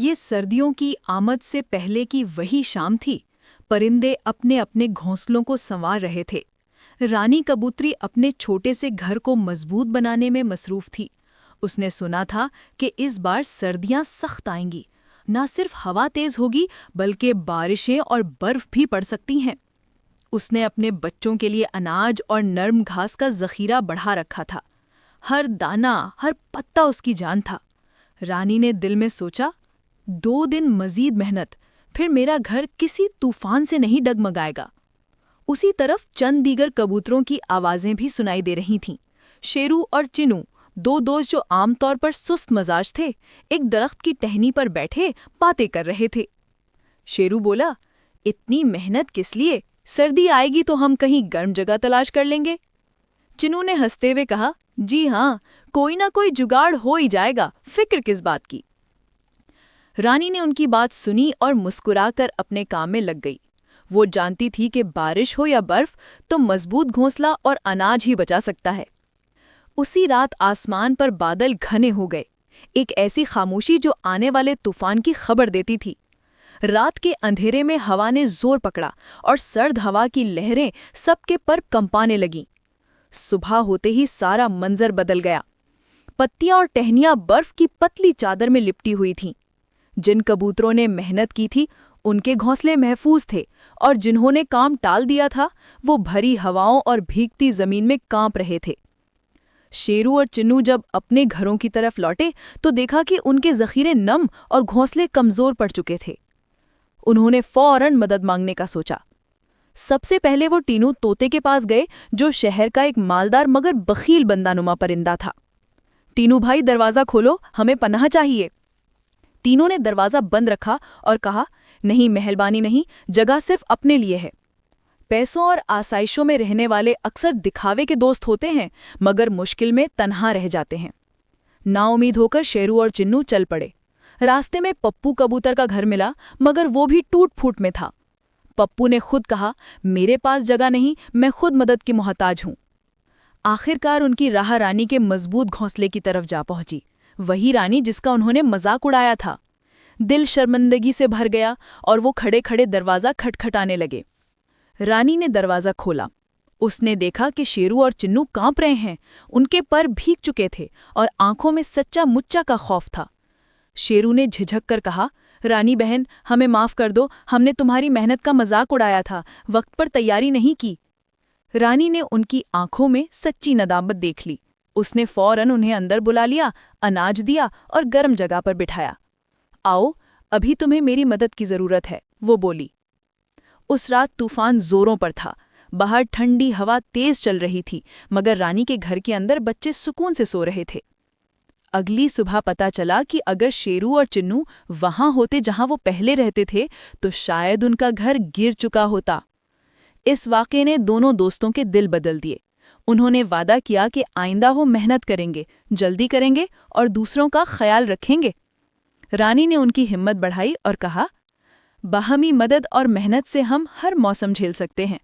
ये सर्दियों की आमद से पहले की वही शाम थी। परिंदे अपने अपने घोंसलों को संवार रहे थे। रानी कबूतरी अपने छोटे से घर को मजबूत बनाने में मसरूफ थी। उसने सुना था कि इस बार सर्दियां सख्त आएंगी। न सिर्फ हवा तेज होगी बल्कि बारिशें और बर्फ भी पड़ सकती हैं। उसने अपने बच्चों के लिए अनाज और नर्म घास का जखीरा बढ़ा रखा था। हर दाना, हर पत्ता उसकी जान था। रानी ने दिल में सोचा, 2 दिन मजीद मेहनत, फिर मेरा घर किसी तूफान से नहीं डगमगाएगा। उसी तरफ चंद दीगर कबूतरों की आवाजें भी सुनाई दे रही थीं। शेरू और चिनू, 2 दोस्त जो आमतौर पर सुस्त मजाज थे, एक दरख्त की टहनी पर बैठे बातें कर रहे थे। शेरू बोला, इतनी मेहनत किस लिए? सर्दी आएगी तो हम कहीं गर्म जगह तलाश कर लेंगे। चिनू ने हंसते हुए कहा, जी हाँ, कोई ना कोई जुगाड़ हो ही जाएगा, फिक्र किस बात की। रानी ने उनकी बात सुनी और मुस्कुराकर अपने काम में लग गई। वो जानती थी कि बारिश हो या बर्फ, तो मजबूत घोंसला और अनाज ही बचा सकता है। उसी रात आसमान पर बादल घने हो गए, एक ऐसी खामोशी जो आने वाले तूफान की खबर देती थी। रात के अंधेरे में हवा ने जोर पकड़ा और सर्द हवा की लहरें सबके पर कंपाने लगीं। सुबह होते ही सारा मंजर बदल गया। पत्तियां और टहनियां बर्फ की पतली चादर में लिपटी हुई थीं। जिन कबूतरों ने मेहनत की थी, उनके घोंसले महफूज थे, और जिन्होंने काम टाल दिया था, वो भरी हवाओं और भीगती जमीन में कांप रहे थे। शेरू और चिन्नू जब अपने घरों की तरफ लौटे तो देखा कि उनके जखीरे नम और घोंसले कमजोर पड़ चुके थे। उन्होंने फौरन मदद मांगने का सोचा। सबसे पहले वो टीनू तोते के पास गए, जो शहर का एक मालदार मगर बखील बंदानुमा परिंदा था। टीनू भाई, दरवाज़ा खोलो, हमें पनाह चाहिए। तीनों ने दरवाज़ा बंद रखा और कहा, नहीं मेहरबानी नहीं, जगह सिर्फ अपने लिए है। पैसों और आसाइशों में रहने वाले अक्सर दिखावे के दोस्त होते हैं, मगर मुश्किल में तन्हा रह जाते हैं। नाउम्मीद होकर शेरू और चिन्नू चल पड़े। रास्ते में पप्पू कबूतर का घर मिला, मगर वो भी टूट फूट में था। पप्पू ने खुद कहा, मेरे पास जगह नहीं, मैं खुद मदद की मोहताज हूं। आखिरकार उनकी राह रानी के मजबूत घोंसले की तरफ जा पहुंची, वही रानी जिसका उन्होंने मजाक उड़ाया था। दिल शर्मिंदगी से भर गया और वो खड़े खड़े दरवाज़ा खटखटाने लगे। रानी ने दरवाज़ा खोला। उसने देखा कि शेरू और चिन्नू कांप रहे हैं। उनके पर भीग चुके थे और आंखों में सच्चा मुच्चा का खौफ था। शेरू ने झिझक कर कहा, रानी बहन, हमें माफ़ कर दो, हमने तुम्हारी मेहनत का मजाक उड़ाया था, वक्त पर तैयारी नहीं की। रानी ने उनकी आंखों में सच्ची नदामत देख ली। उसने फौरन उन्हें अंदर बुला लिया, अनाज दिया और गर्म जगह पर बिठाया। आओ, अभी तुम्हें मेरी मदद की ज़रूरत है, वो बोली। उस रात तूफान जोरों पर था। बाहर ठंडी हवा तेज चल रही थी, मगर रानी के घर के अंदर बच्चे सुकून से सो रहे थे। अगली सुबह पता चला कि अगर शेरू और चिन्नू वहां होते जहां वो पहले रहते थे, तो शायद उनका घर गिर चुका होता। इस वाक़े ने दोनों दोस्तों के दिल बदल दिए। उन्होंने वादा किया कि आइंदा वो मेहनत करेंगे, जल्दी करेंगे और दूसरों का ख्याल रखेंगे। रानी ने उनकी हिम्मत बढ़ाई और कहा, बाहमी मदद और मेहनत से हम हर मौसम झेल सकते हैं।